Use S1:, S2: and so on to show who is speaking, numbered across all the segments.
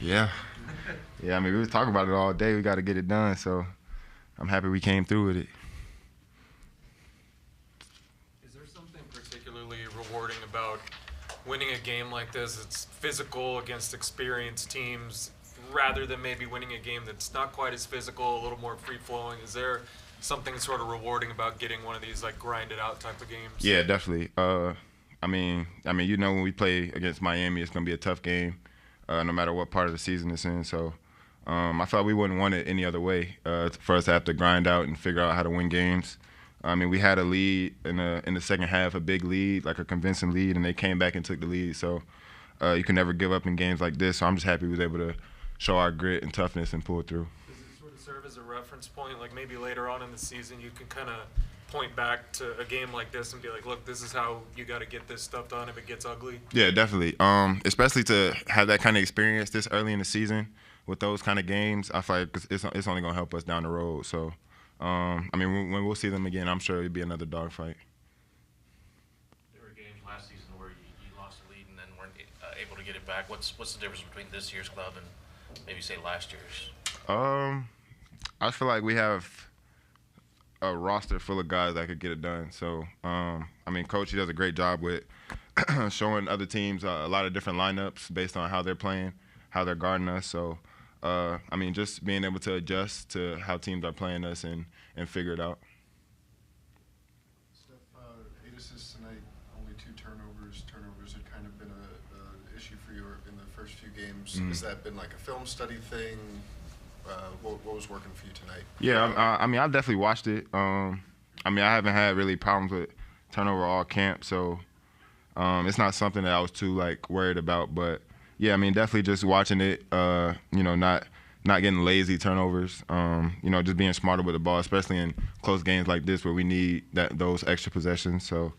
S1: Yeah. Yeah, I mean, we was talking about it all day. We got to get it done, so I'm happy we came through with it.
S2: Is there something particularly rewarding about winning a game like this? It's physical against experienced teams rather than maybe winning a game that's not quite as physical, a little more free-flowing. Is there something sort of rewarding about getting one of these like grinded out type of games?
S1: Yeah, definitely. You know, when we play against Miami, it's gonna be a tough game, no matter what part of the season it's in. So, I thought we wouldn't want it any other way. For us to have to grind out and figure out how to win games. I mean, we had a lead in the second half, a big lead, like a convincing lead, and they came back and took the lead. So, you can never give up in games like this. So I'm just happy we was able to show our grit and toughness and pull through.
S2: Does it sort of serve as a reference point? Like maybe later on in the season, you can kind of point back to a game like this and be like, look, this is how you got to get this stuff done if it gets ugly?
S1: Yeah, definitely. Especially to have that kind of experience this early in the season with those kind of games, I feel like it's only going to help us down the road. So, when we'll see them again, I'm sure it'll be another dogfight.
S3: There were games last season where you lost the lead and then weren't able to get it back. What's the difference between this year's club and maybe say last year's?
S1: I feel like we have a roster full of guys that could get it done. So, Coach, he does a great job with showing other teams a lot of different lineups based on how they're playing, how they're guarding us. So, just being able to adjust to how teams are playing us and figure it out.
S4: Steph, 8 assists tonight, only 2 turnovers. Turnovers had kind of been a issue for you in the first few games.
S1: Mm-hmm.
S4: Has that been like a film study thing? What was working for you tonight?
S1: Yeah, I definitely watched it. I haven't had really problems with turnover all camp, so it's not something that I was too worried about. But yeah, definitely just watching it. Not getting lazy turnovers. Just being smarter with the ball, especially in close games like this where we need those extra possessions. So,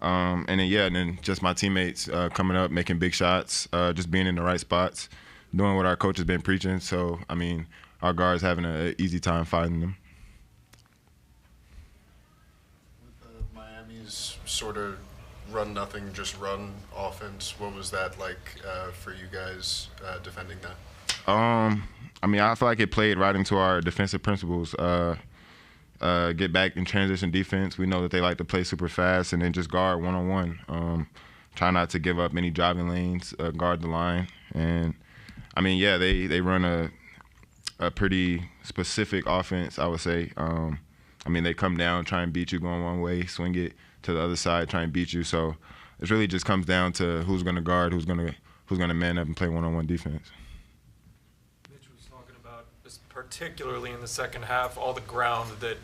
S1: and then just my teammates coming up, making big shots, just being in the right spots, doing what our coach has been preaching. So, our guards having an easy time fighting them.
S4: With Miami's sort of run nothing, just run offense, what was that like for you guys defending that?
S1: I feel like it played right into our defensive principles. Get back in transition defense. We know that they like to play super fast and then just guard one-on-one. Try not to give up any driving lanes, guard the line. And, they run a pretty specific offense, I would say. They come down, try and beat you going one way, swing it to the other side, try and beat you. So it really just comes down to who's going to guard, who's going to man up and play one-on-one defense.
S2: Mitch was talking about, this particularly in the second half, all the ground that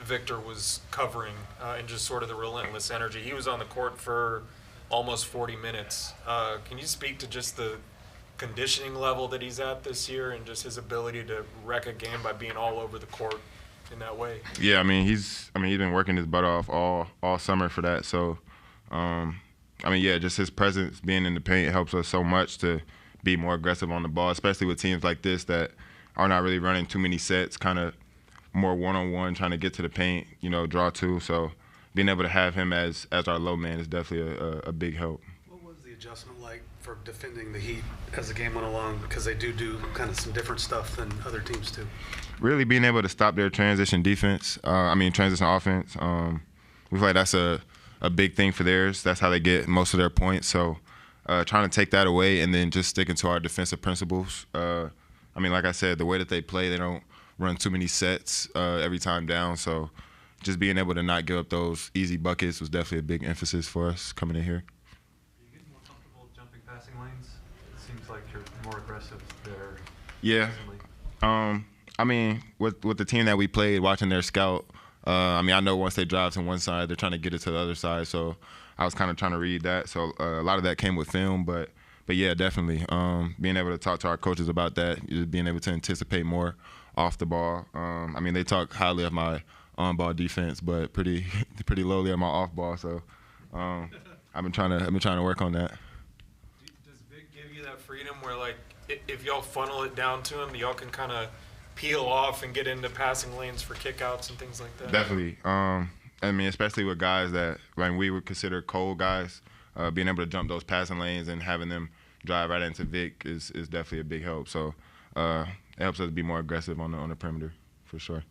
S2: Victor was covering and just sort of the relentless energy. He was on the court for almost 40 minutes. Can you speak to just the conditioning level that he's at this year and just his ability to wreck a game by being all over the court in that way?
S1: Yeah, he's been working his butt off all summer for that. So, just his presence being in the paint helps us so much to be more aggressive on the ball, especially with teams like this that are not really running too many sets, kind of more one-on-one, trying to get to the paint, draw two. So being able to have him as our low man is definitely a big help.
S5: What was the adjustment like for defending the Heat as the game went along? Because they do kind of some different stuff than other teams do.
S1: Really being able to stop their transition defense, transition offense. We feel like that's a big thing for theirs. That's how they get most of their points. So trying to take that away and then just sticking to our defensive principles. Like I said, the way that they play, they don't run too many sets every time down. So just being able to not give up those easy buckets was definitely a big emphasis for us coming in here.
S6: Are you getting more comfortable jumping passing lanes? It seems like you're more aggressive there.
S1: Yeah. With the team that we played, watching their scout, I know once they drive to one side, they're trying to get it to the other side. So I was kind of trying to read that. So a lot of that came with film, but yeah, definitely being able to talk to our coaches about that, just being able to anticipate more off the ball. They talk highly of my on-ball defense, but pretty lowly of my off-ball. So I've been trying to work on that.
S2: Does Vic give you that freedom where, like, if y'all funnel it down to him, y'all can kind of peel off and get into passing lanes for kickouts and things like that?
S1: Definitely. Especially with guys that we would consider cold guys, being able to jump those passing lanes and having them drive right into Vic is definitely a big help. So it helps us be more aggressive on the perimeter for sure.